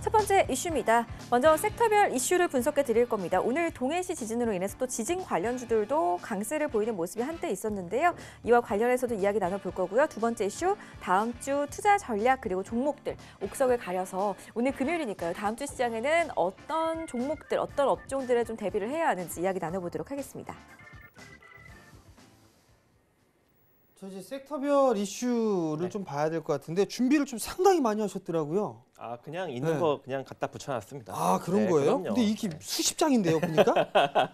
첫 번째 이슈입니다. 먼저 섹터별 이슈를 분석해 드릴 겁니다. 오늘 동해시 지진으로 인해서 또 지진 관련주들도 강세를 보이는 모습이 한때 있었는데요. 이와 관련해서도 이야기 나눠볼 거고요. 두 번째 이슈, 다음 주 투자 전략 그리고 종목들 옥석을 가려서 오늘 금요일이니까요. 다음 주 시장에는 어떤 종목들, 어떤 업종들에 좀 대비를 해야 하는지 이야기 나눠보도록 하겠습니다. 저 이제 섹터별 이슈를 좀 봐야 될 것 같은데 준비를 좀 상당히 많이 하셨더라고요. 아, 그냥 있는 거 그냥 갖다 붙여놨습니다. 아, 그런 거예요? 그럼요. 근데 이게 수십 장인데요, 보니까?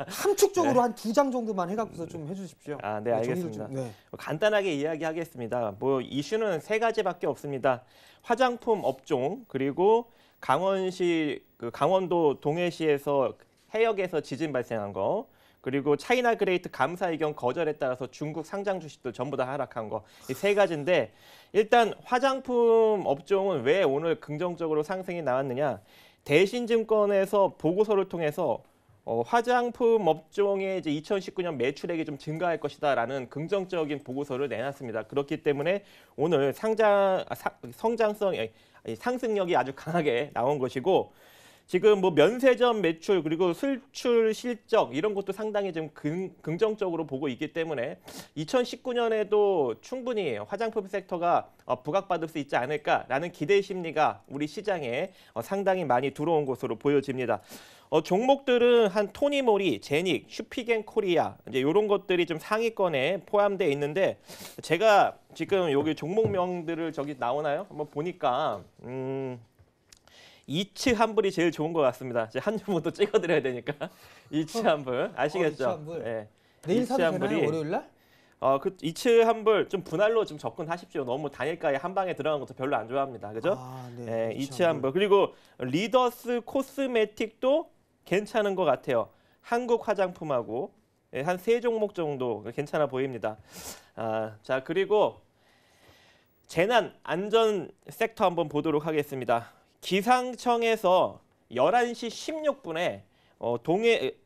함축적으로 한 2장 정도만 해갖고서 좀 해주십시오. 아, 네, 알겠습니다. 네. 간단하게 이야기하겠습니다. 뭐 이슈는 세 가지밖에 없습니다. 화장품 업종, 그리고 강원시, 강원도 동해시에서 해역에서 지진 발생한 거, 그리고 차이나 그레이트 감사 의견 거절에 따라서 중국 상장 주식들 전부 다 하락한 거, 이 세 가지인데 일단 화장품 업종은 왜 오늘 긍정적으로 상승이 나왔느냐? 대신증권에서 보고서를 통해서 화장품 업종의 이제 2019년 매출액이 좀 증가할 것이다라는 긍정적인 보고서를 내놨습니다. 그렇기 때문에 오늘 상승력이 아주 강하게 나온 것이고. 지금 뭐 면세점 매출 그리고 수출 실적 이런 것도 상당히 좀 긍정적으로 보고 있기 때문에 2019년에도 충분히 화장품 섹터가 부각받을 수 있지 않을까라는 기대 심리가 우리 시장에 상당히 많이 들어온 것으로 보여집니다. 종목들은 한 토니모리, 제닉, 슈피겐코리아 이제 이런 것들이 좀 상위권에 포함되어 있는데 제가 지금 여기 종목명들을 저기 나오나요? 한번 보니까 이츠 환불이 제일 좋은 것 같습니다. 이제 한 주부터 찍어드려야 되니까 이츠 환불 아시겠죠? 이츠 환불. 네. 내일 사도 되나요? 월요일 날? 그 이츠 환불 좀 분할로 좀 접근하십시오. 너무 단일가에 한 방에 들어간 것도 별로 안 좋아합니다. 그죠? 아, 네. 네, 이츠 환불. 그리고 리더스 코스메틱도 괜찮은 것 같아요. 한국 화장품하고 한 3종목 정도 괜찮아 보입니다. 자, 그리고 재난 안전 섹터 한번 보도록 하겠습니다. 기상청에서 11시 16분에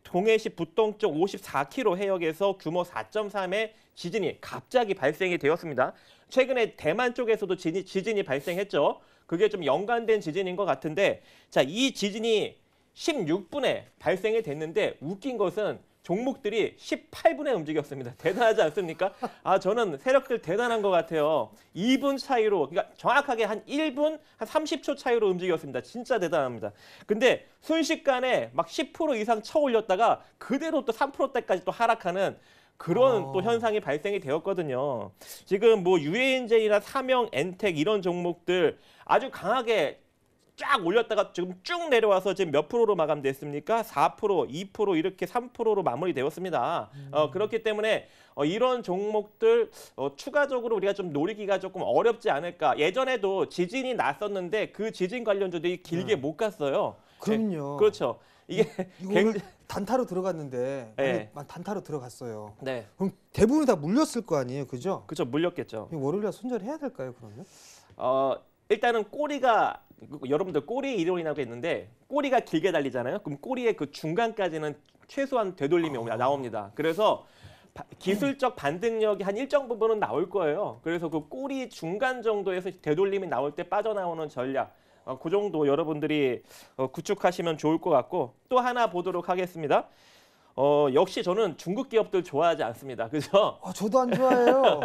동해시 북동쪽 54km 해역에서 규모 4.3의 지진이 갑자기 발생이 되었습니다. 최근에 대만 쪽에서도 지진이 발생했죠. 그게 좀 연관된 지진인 것 같은데, 자, 이 지진이 16분에 발생이 됐는데 웃긴 것은 종목들이 18분에 움직였습니다. 대단하지 않습니까? 저는 세력들 대단한 것 같아요. 2분 차이로, 그러니까 정확하게 한 1분, 한 30초 차이로 움직였습니다. 진짜 대단합니다. 근데 순식간에 막 10% 이상 쳐올렸다가 그대로 또 3%대까지 또 하락하는 그런 또 현상이 발생이 되었거든요. 지금 뭐 유해인제이나 삼영, 엔텍 이런 종목들 아주 강하게 쫙 올렸다가 지금 쭉 내려와서 지금 몇 프로로 마감됐습니까? 4%, 2% 이렇게 3%로 마무리되었습니다. 그렇기 때문에 이런 종목들 추가적으로 우리가 좀 노리기가 조금 어렵지 않을까. 예전에도 지진이 났었는데 그 지진 관련주들이 길게 못 갔어요. 그럼요. 그렇죠. 이게 굉장히 단타로 들어갔는데 네. 단타로 들어갔어요. 네. 그럼 대부분 다 물렸을 거 아니에요, 그죠? 그렇죠, 물렸겠죠. 월요일에 손절해야 될까요, 그러면? 일단은 꼬리가 여러분들 꼬리 이론이라고 있는데 꼬리가 길게 달리잖아요. 그럼 꼬리의 그 중간까지는 최소한 되돌림이 나옵니다. 그래서 기술적 반등력이 한 일정 부분은 나올 거예요. 그래서 그 꼬리 중간 정도에서 되돌림이 나올 때 빠져나오는 전략, 그 정도 여러분들이 구축하시면 좋을 것 같고, 또 하나 보도록 하겠습니다. 역시 저는 중국 기업들 좋아하지 않습니다. 그죠? 저도 안 좋아해요.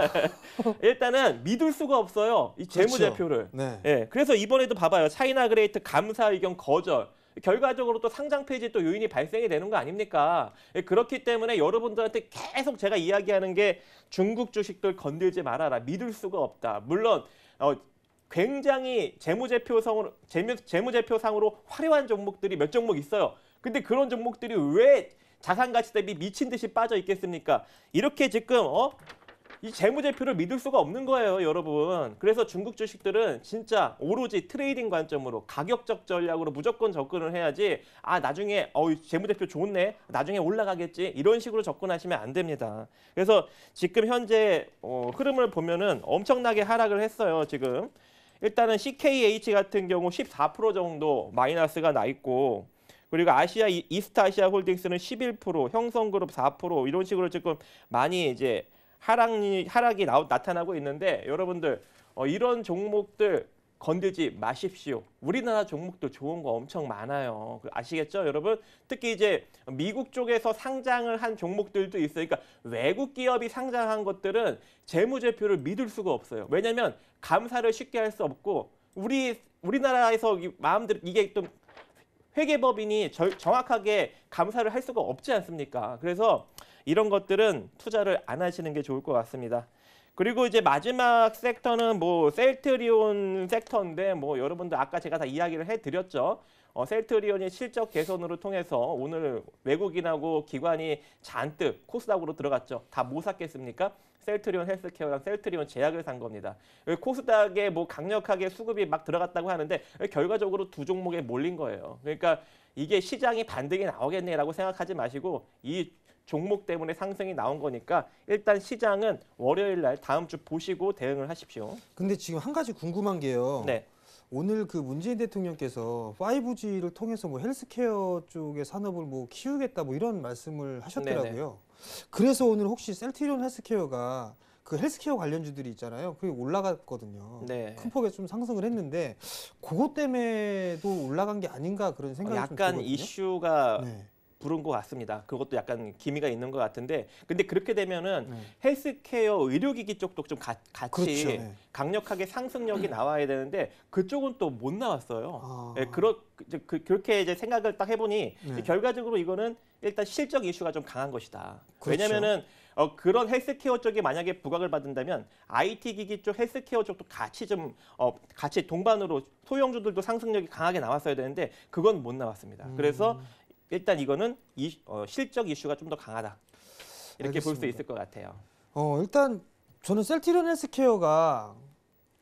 일단은 믿을 수가 없어요. 이 재무제표를. 네. 예, 그래서 이번에도 봐봐요. 차이나 그레이트 감사 의견 거절. 결과적으로 또 상장 폐지 또 요인이 발생이 되는 거 아닙니까? 예, 그렇기 때문에 여러분들한테 계속 제가 이야기하는 게 중국 주식들 건들지 말아라. 믿을 수가 없다. 물론 굉장히 재무제표상으로 화려한 종목들이 몇 종목 있어요. 근데 그런 종목들이 왜 자산 가치 대비 미친 듯이 빠져 있겠습니까? 이렇게 지금 이 재무제표를 믿을 수가 없는 거예요, 여러분. 그래서 중국 주식들은 진짜 오로지 트레이딩 관점으로 가격적 전략으로 무조건 접근을 해야지 나중에 재무제표 좋네, 나중에 올라가겠지 이런 식으로 접근하시면 안 됩니다. 그래서 지금 현재 흐름을 보면은 엄청나게 하락을 했어요, 지금. 일단은 CKH 같은 경우 14% 정도 마이너스가 나 있고, 그리고 이스타아시아 홀딩스는 11%, 형성그룹 4% 이런 식으로 지금 많이 이제 하락이 나타나고 있는데, 여러분들 이런 종목들 건들지 마십시오. 우리나라 종목도 좋은 거 엄청 많아요. 아시겠죠, 여러분? 특히 이제 미국 쪽에서 상장을 한 종목들도 있어요. 그러니까 외국 기업이 상장한 것들은 재무제표를 믿을 수가 없어요. 왜냐하면 감사를 쉽게 할 수 없고 우리나라에서 마음대로 이게 좀 회계법인이 정확하게 감사를 할 수가 없지 않습니까? 그래서 이런 것들은 투자를 안 하시는 게 좋을 것 같습니다. 그리고 이제 마지막 섹터는 뭐 셀트리온 섹터인데 뭐 여러분들 아까 제가 다 이야기를 해드렸죠. 셀트리온이 실적 개선으로 통해서 오늘 외국인하고 기관이 잔뜩 코스닥으로 들어갔죠. 다 뭐 샀겠습니까? 셀트리온 헬스케어랑 셀트리온 제약을 산 겁니다. 코스닥에 뭐 강력하게 수급이 막 들어갔다고 하는데 결과적으로 두 종목에 몰린 거예요. 그러니까 이게 시장이 반등이 나오겠네라고 생각하지 마시고 이 종목 때문에 상승이 나온 거니까 일단 시장은 월요일 날 다음 주 보시고 대응을 하십시오. 근데 지금 한 가지 궁금한 게요. 네. 오늘 그 문재인 대통령께서 5G를 통해서 뭐 헬스케어 쪽의 산업을 뭐 키우겠다 뭐 이런 말씀을 하셨더라고요. 네네. 그래서 오늘 혹시 셀트리온 헬스케어가 그 헬스케어 관련주들이 있잖아요. 그게 올라갔거든요. 네. 큰 폭에 좀 상승을 했는데 그것 때문에도 올라간 게 아닌가 그런 생각이 좀 약간 들거든요. 이슈가 네. 부른 것 같습니다. 그것도 약간 기미가 있는 것 같은데 근데 그렇게 되면은 네. 헬스케어 의료기기 쪽도 좀 같이 그렇죠. 네. 강력하게 상승력이 나와야 되는데 그쪽은 또 못 나왔어요. 아. 예, 그렇게 이제 생각을 딱 해보니 네. 결과적으로 이거는 일단 실적 이슈가 좀 강한 것이다. 그렇죠. 왜냐면은 그런 헬스케어 쪽이 만약에 부각을 받는다면 IT 기기 쪽 헬스케어 쪽도 같이 좀 같이 동반으로 소형주들도 상승력이 강하게 나왔어야 되는데 그건 못 나왔습니다. 그래서 일단 이거는 실적 이슈가 좀 더 강하다. 이렇게 볼 수 알겠습니다. 있을 것 같아요. 일단 저는 셀트리온 헬스케어가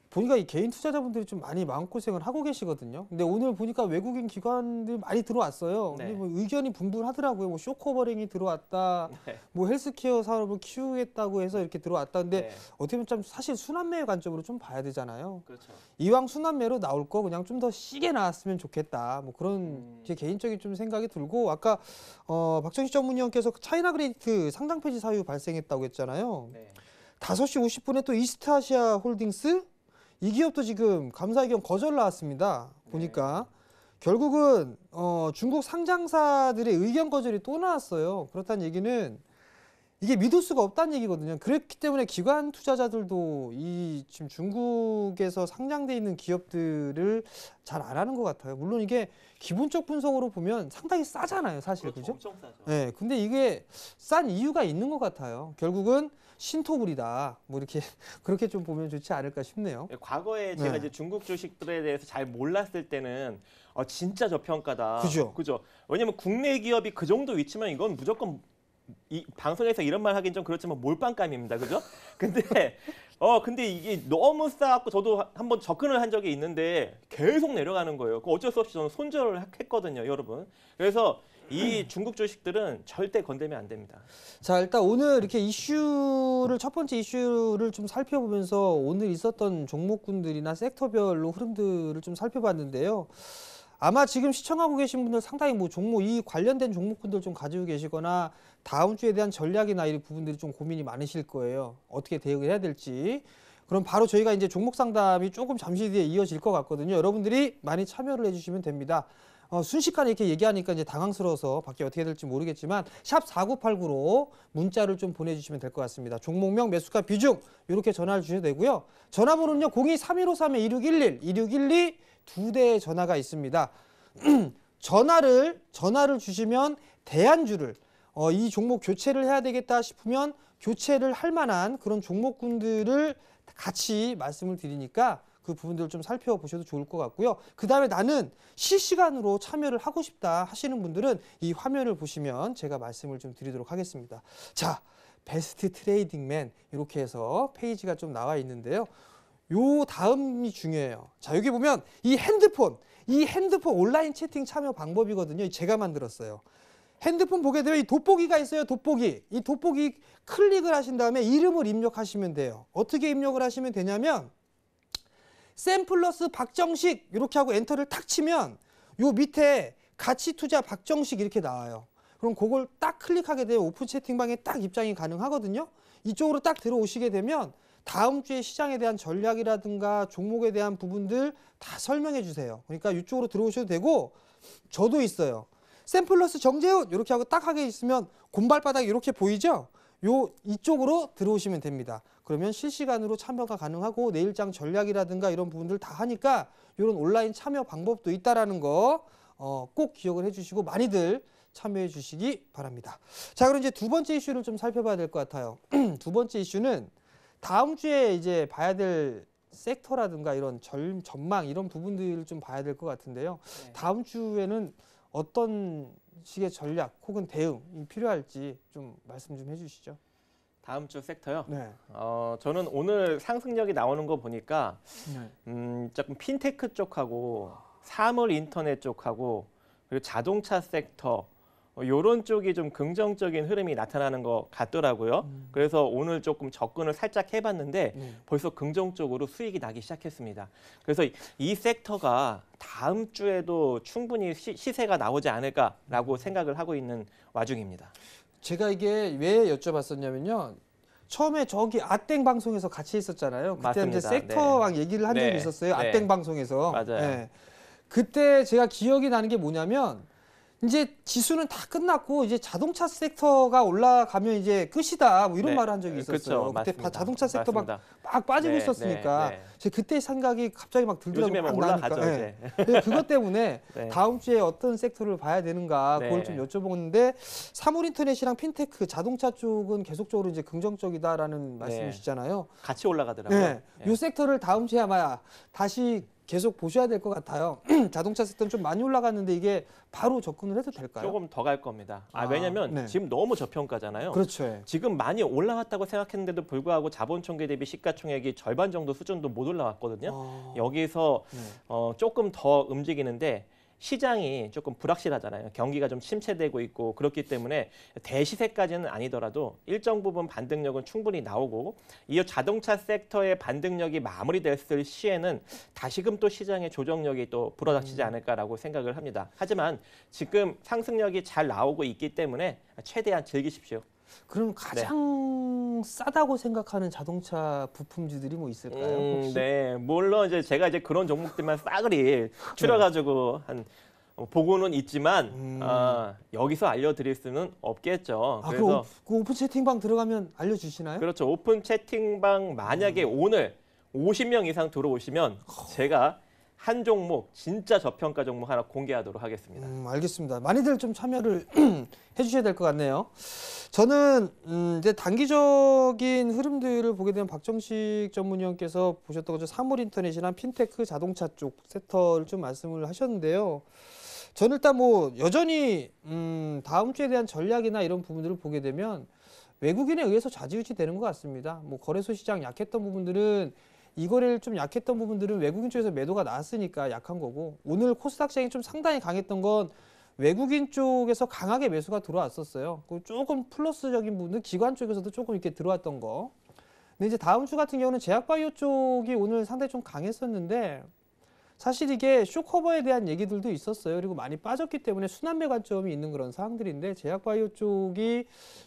보니까 이 개인 투자자분들이 좀 많이 마음고생을 하고 계시거든요. 근데 오늘 보니까 외국인 기관들 많이 들어왔어요. 네. 근데 뭐 의견이 분분하더라고요. 뭐 쇼커버링이 들어왔다. 네. 뭐 헬스케어 산업을 키우겠다고 해서 이렇게 들어왔다. 근데 네. 어떻게 보면 좀 사실 순환매의 관점으로 좀 봐야 되잖아요. 그렇죠. 이왕 순환매로 나올 거 그냥 좀 더 시게 나왔으면 좋겠다. 뭐 그런 제 개인적인 좀 생각이 들고 아까 박정식 전문위원께서 차이나 그레이트 상장 폐지 사유 발생했다고 했잖아요. 네. 5시 50분에 또 이스트아시아 홀딩스 이 기업도 지금 감사 의견 거절 나왔습니다. 보니까 결국은 중국 상장사들의 의견 거절이 또 나왔어요. 그렇다는 얘기는 이게 믿을 수가 없다는 얘기거든요. 그렇기 때문에 기관 투자자들도 이 지금 중국에서 상장돼 있는 기업들을 잘 안 하는 것 같아요. 물론 이게 기본적 분석으로 보면 상당히 싸잖아요, 사실. 그렇죠. 그죠? 엄청 싸죠. 네, 근데 이게 싼 이유가 있는 것 같아요. 결국은 신토불이다. 뭐 이렇게 그렇게 좀 보면 좋지 않을까 싶네요. 과거에 제가 네. 이제 중국 주식들에 대해서 잘 몰랐을 때는 진짜 저평가다. 그죠. 그죠. 왜냐면 국내 기업이 그 정도 위치면 이건 무조건 이 방송에서 이런 말 하긴 좀 그렇지만 몰빵감입니다. 그죠? 근데 이게 너무 싸갖고 저도 한번 접근을 한 적이 있는데 계속 내려가는 거예요. 어쩔 수 없이 저는 손절을 했거든요, 여러분. 그래서 이 중국 주식들은 절대 건들면 안 됩니다. 자, 일단 오늘 이렇게 첫 번째 이슈를 좀 살펴보면서 오늘 있었던 종목군들이나 섹터별로 흐름들을 좀 살펴봤는데요. 아마 지금 시청하고 계신 분들 상당히 뭐 이 관련된 종목군들 좀 가지고 계시거나 다음 주에 대한 전략이나 이 부분들이 좀 고민이 많으실 거예요. 어떻게 대응을 해야 될지. 그럼 바로 저희가 이제 종목 상담이 조금 잠시 뒤에 이어질 것 같거든요. 여러분들이 많이 참여를 해주시면 됩니다. 순식간에 이렇게 얘기하니까 이제 당황스러워서 밖에 어떻게 될지 모르겠지만 샵 4989로 문자를 좀 보내주시면 될 것 같습니다. 종목명, 매수가, 비중 이렇게 전화를 주셔도 되고요. 전화번호는요 02-3153-2611, 2612 두 대의 전화가 있습니다. 전화를 주시면 대안주를 이 종목 교체를 해야 되겠다 싶으면 교체를 할 만한 그런 종목군들을 같이 말씀을 드리니까 그 부분들을 좀 살펴보셔도 좋을 것 같고요. 그 다음에 나는 실시간으로 참여를 하고 싶다 하시는 분들은 이 화면을 보시면 제가 말씀을 좀 드리도록 하겠습니다. 자, 베스트 트레이딩맨 이렇게 해서 페이지가 좀 나와 있는데요. 요 다음이 중요해요. 자, 여기 보면 이 핸드폰 온라인 채팅 참여 방법이거든요. 제가 만들었어요. 핸드폰 보게 되면 이 돋보기가 있어요. 돋보기. 이 돋보기 클릭을 하신 다음에 이름을 입력하시면 돼요. 어떻게 입력을 하시면 되냐면 샘플러스 박정식 이렇게 하고 엔터를 탁 치면 요 밑에 가치 투자 박정식 이렇게 나와요. 그럼 그걸 딱 클릭하게 되면 오픈 채팅방에 딱 입장이 가능하거든요. 이쪽으로 딱 들어오시게 되면 다음 주에 시장에 대한 전략이라든가 종목에 대한 부분들 다 설명해 주세요. 그러니까 이쪽으로 들어오셔도 되고 저도 있어요. 샘플러스 정재훈 이렇게 하고 딱 하게 있으면 곰발바닥 이렇게 보이죠? 이쪽으로 들어오시면 됩니다. 그러면 실시간으로 참여가 가능하고 내일장 전략이라든가 이런 부분들 다 하니까 이런 온라인 참여 방법도 있다라는 거 꼭 기억을 해주시고 많이들 참여해 주시기 바랍니다. 자, 그럼 이제 두 번째 이슈를 좀 살펴봐야 될 것 같아요. 두 번째 이슈는 다음 주에 이제 봐야 될 섹터라든가 이런 전망 이런 부분들을 좀 봐야 될 것 같은데요. 네. 다음 주에는 어떤 식의 전략 혹은 대응이 필요할지 좀 말씀 좀 해주시죠. 다음 주 섹터요. 네. 저는 오늘 상승력이 나오는 거 보니까 네. 조금 핀테크 쪽하고 사물 인터넷 쪽하고 그리고 자동차 섹터 이런 쪽이 좀 긍정적인 흐름이 나타나는 것 같더라고요. 그래서 오늘 조금 접근을 살짝 해봤는데 벌써 긍정적으로 수익이 나기 시작했습니다. 그래서 이 섹터가 다음 주에도 충분히 시세가 나오지 않을까라고 생각을 하고 있는 와중입니다. 제가 이게 왜 여쭤봤었냐면요. 처음에 저기 아땡 방송에서 같이 있었잖아요. 그때 맞습니다. 이제 섹터왕 네. 얘기를 한 적이 네. 있었어요. 네. 아땡 방송에서. 맞아요. 네. 그때 제가 기억이 나는 게 뭐냐면 이제 지수는 다 끝났고 이제 자동차 섹터가 올라가면 이제 끝이다 뭐 이런 네. 말을 한 적이 있었어요. 그쵸, 그때 맞습니다. 자동차 섹터 맞습니다. 막 빠지고 네, 있었으니까 네, 네. 제가 그때 생각이 갑자기 막 들더라고요. 요즘에 막 올라가죠 이제. 네. 그것 때문에 네. 다음 주에 어떤 섹터를 봐야 되는가 네. 그걸 좀 여쭤보는데 사물인터넷이랑 핀테크 자동차 쪽은 계속적으로 이제 긍정적이다라는 말씀이시잖아요. 같이 올라가더라고요. 네. 네. 이 섹터를 다음 주에 아마 다시 계속 보셔야 될 것 같아요. 자동차 섹터는 좀 많이 올라갔는데 이게 바로 접근을 해도 될까요? 조금 더 갈 겁니다. 아, 왜냐면 네. 지금 너무 저평가잖아요. 그렇죠. 예. 지금 많이 올라왔다고 생각했는데도 불구하고 자본총계 대비 시가총액이 절반 정도 수준도 못 올라왔거든요. 여기서 네. 조금 더 움직이는데 시장이 조금 불확실하잖아요. 경기가 좀 침체되고 있고 그렇기 때문에 대시세까지는 아니더라도 일정 부분 반등력은 충분히 나오고 이어 자동차 섹터의 반등력이 마무리됐을 시에는 다시금 또 시장의 조정력이 또 불어닥치지 않을까라고 생각을 합니다. 하지만 지금 상승력이 잘 나오고 있기 때문에 최대한 즐기십시오. 그럼 가장 싸다고 생각하는 자동차 부품주들이 뭐 있을까요? 혹시? 네, 물론 이제 제가 이제 그런 종목들만 싸그리 추려가지고 한 보고는 있지만 여기서 알려드릴 수는 없겠죠. 아, 그래서 그 오픈 채팅방 들어가면 알려주시나요? 그렇죠. 오픈 채팅방 만약에 오늘 50명 이상 들어오시면 제가 한 종목 진짜 저평가 종목 하나 공개하도록 하겠습니다. 알겠습니다. 많이들 좀 참여를 해주셔야 될 것 같네요. 저는 이제 단기적인 흐름들을 보게 되면 박정식 전문위원께서 보셨던 거죠. 사물인터넷이나 핀테크 자동차 쪽 섹터를 좀 말씀을 하셨는데요. 저는 일단 뭐 여전히 다음 주에 대한 전략이나 이런 부분들을 보게 되면 외국인에 의해서 좌지우지 되는 것 같습니다. 뭐 거래소 시장 약했던 부분들은 이 거래를 좀 약했던 부분들은 외국인 쪽에서 매도가 나왔으니까 약한 거고 오늘 코스닥 시장이 좀 상당히 강했던 건 외국인 쪽에서 강하게 매수가 들어왔었어요. 조금 플러스적인 부분들 기관 쪽에서도 조금 이렇게 들어왔던 거. 근데 이제 다음 주 같은 경우는 제약바이오 쪽이 오늘 상당히 좀 강했었는데 사실 이게 쇼커버에 대한 얘기들도 있었어요. 그리고 많이 빠졌기 때문에 순환매 관점이 있는 그런 사항들인데 제약바이오 쪽이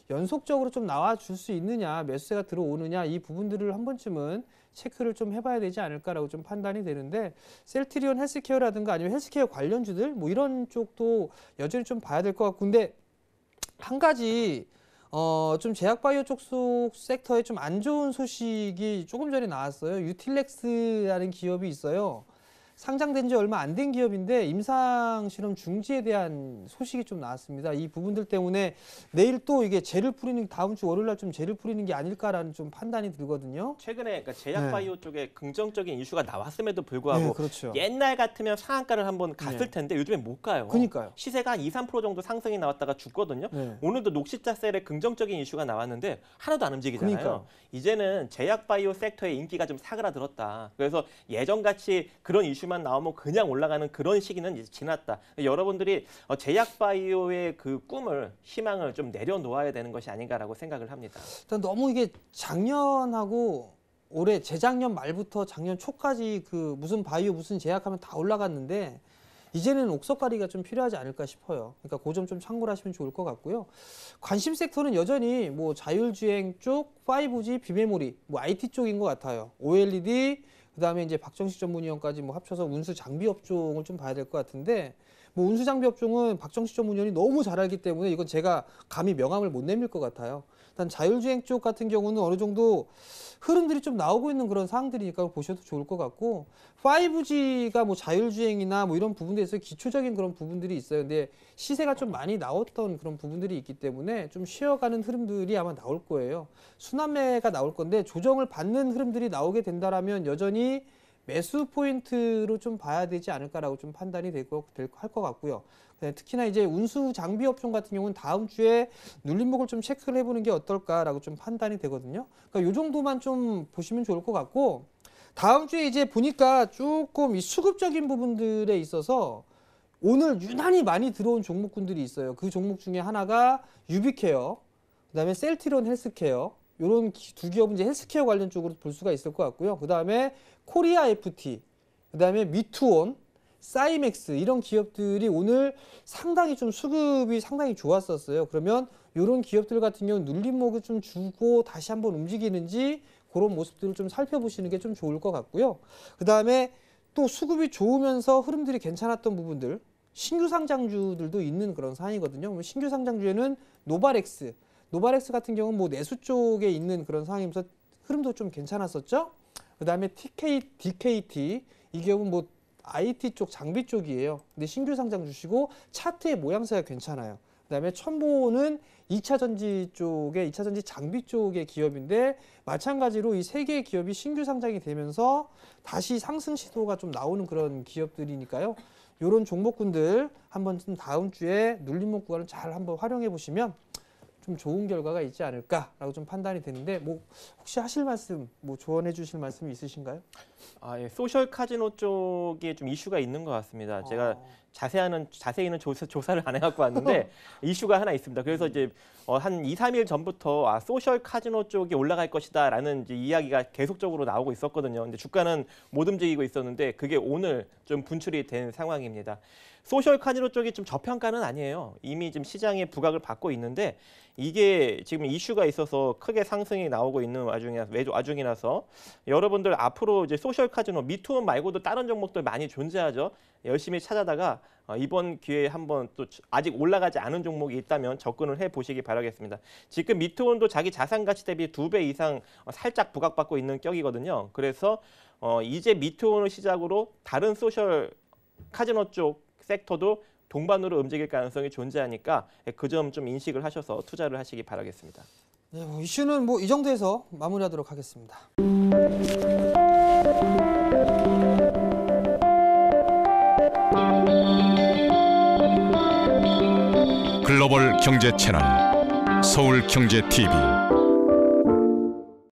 연속적으로 좀 나와줄 수 있느냐 매수세가 들어오느냐 이 부분들을 한 번쯤은 체크를 좀 해봐야 되지 않을까라고 좀 판단이 되는데 셀트리온 헬스케어라든가 아니면 헬스케어 관련주들 뭐 이런 쪽도 여전히 좀 봐야 될 것 같고 근데 한 가지 좀 제약바이오 쪽 섹터에 좀 안 좋은 소식이 조금 전에 나왔어요. 유틸렉스라는 기업이 있어요. 상장된 지 얼마 안 된 기업인데 임상 실험 중지에 대한 소식이 좀 나왔습니다. 이 부분들 때문에 내일 또 이게 재를 뿌리는 다음 주 월요일 날 좀 재를 뿌리는 게 아닐까라는 좀 판단이 들거든요. 최근에 그러니까 제약바이오 쪽에 긍정적인 이슈가 나왔음에도 불구하고 네, 그렇죠. 옛날 같으면 상한가를 한번 갔을 텐데 요즘에 못 가요. 그러니까요. 시세가 한 2, 3% 정도 상승이 나왔다가 죽거든요. 네. 오늘도 녹십자셀의 긍정적인 이슈가 나왔는데 하나도 안 움직이잖아요. 그러니까요. 이제는 제약바이오 섹터의 인기가 좀 사그라들었다. 그래서 예전같이 그런 이슈만 나오면 그냥 올라가는 그런 시기는 이제 지났다. 여러분들이 제약바이오의 그 꿈을 희망을 좀 내려놓아야 되는 것이 아닌가라고 생각을 합니다. 일단 너무 이게 작년하고 올해 재작년 말부터 작년 초까지 그 무슨 바이오 무슨 제약하면 다 올라갔는데 이제는 옥석가리가 좀 필요하지 않을까 싶어요. 그러니까 그 점 좀 참고를 하시면 좋을 것 같고요. 관심 섹터는 여전히 뭐 자율주행 쪽, 5G, 비메모리, 뭐 IT 쪽인 것 같아요. OLED, 그다음에 이제 박정식 전문위원까지 뭐 합쳐서 운수 장비 업종을 좀 봐야 될 것 같은데, 뭐 운수 장비 업종은 박정식 전문위원이 너무 잘 알기 때문에 이건 제가 감히 명함을 못 내밀 것 같아요. 일단 자율주행 쪽 같은 경우는 어느 정도 흐름들이 좀 나오고 있는 그런 사항들이니까 보셔도 좋을 것 같고, 5G가 뭐 자율주행이나 뭐 이런 부분들에서 기초적인 그런 부분들이 있어요. 근데 시세가 좀 많이 나왔던 그런 부분들이 있기 때문에 좀 쉬어가는 흐름들이 아마 나올 거예요. 순환매가 나올 건데 조정을 받는 흐름들이 나오게 된다라면 여전히 매수 포인트로 좀 봐야 되지 않을까라고 좀 판단이 할 것 같고요. 특히나 이제 운수 장비 업종 같은 경우는 다음 주에 눌림목을 좀 체크를 해보는 게 어떨까라고 좀 판단이 되거든요. 그러니까 이 정도만 좀 보시면 좋을 것 같고, 다음 주에 이제 보니까 조금 이 수급적인 부분들에 있어서 오늘 유난히 많이 들어온 종목군들이 있어요. 그 종목 중에 하나가 유비케어, 그다음에 셀트리온 헬스케어, 이런 두 기업은 이제 헬스케어 관련 쪽으로 볼 수가 있을 것 같고요. 그다음에 코리아 FT, 그다음에 미투온, 사이맥스, 이런 기업들이 오늘 상당히 좀 수급이 상당히 좋았었어요. 그러면 이런 기업들 같은 경우는 눌림목을 좀 주고 다시 한번 움직이는지 그런 모습들을 좀 살펴보시는 게 좀 좋을 것 같고요. 그다음에 또 수급이 좋으면서 흐름들이 괜찮았던 부분들, 신규 상장주들도 있는 그런 상황이거든요. 신규 상장주에는 노바렉스 같은 경우는 뭐 내수 쪽에 있는 그런 상황이면서 흐름도 좀 괜찮았었죠. 그다음에 DKT, 이 기업은 뭐 IT 쪽, 장비 쪽이에요. 근데 신규 상장 주시고 차트의 모양새가 괜찮아요. 그다음에 첨보는 2차 전지 쪽에, 2차 전지 장비 쪽의 기업인데 마찬가지로 이 세 개의 기업이 신규 상장이 되면서 다시 상승 시도가 좀 나오는 그런 기업들이니까요. 이런 종목군들 한번 좀 다음 주에 눌림목 구간을 잘 한번 활용해 보시면 좀 좋은 결과가 있지 않을까라고 좀 판단이 되는데, 뭐 혹시 하실 말씀, 뭐 조언해 주실 말씀이 있으신가요? 예, 소셜 카지노 쪽에 좀 이슈가 있는 것 같습니다. 제가 자세히는 조사를 안 해갖고 왔는데 이슈가 하나 있습니다. 그래서 이제 한 2, 3일 전부터 소셜 카지노 쪽이 올라갈 것이다라는 이제 이야기가 계속적으로 나오고 있었거든요. 근데 주가는 못 움직이고 있었는데 그게 오늘 좀 분출이 된 상황입니다. 소셜 카지노 쪽이 좀 저평가는 아니에요. 이미 지금 시장에 부각을 받고 있는데 이게 지금 이슈가 있어서 크게 상승이 나오고 있는 와중이라서 여러분들 앞으로 이제 소셜 카지노, 미투온 말고도 다른 종목들 많이 존재하죠. 열심히 찾아다가 이번 기회에 한번 또 아직 올라가지 않은 종목이 있다면 접근을 해보시기 바라겠습니다. 지금 미투온도 자기 자산 가치 대비 2배 이상 살짝 부각받고 있는 격이거든요. 그래서 이제 미투온을 시작으로 다른 소셜 카지노 쪽 섹터도 동반으로 움직일 가능성이 존재하니까 그 점 좀 인식을 하셔서 투자를 하시기 바라겠습니다. 네, 뭐 이슈는 뭐 이 정도에서 마무리하도록 하겠습니다. 글로벌 경제 채널 서울경제TV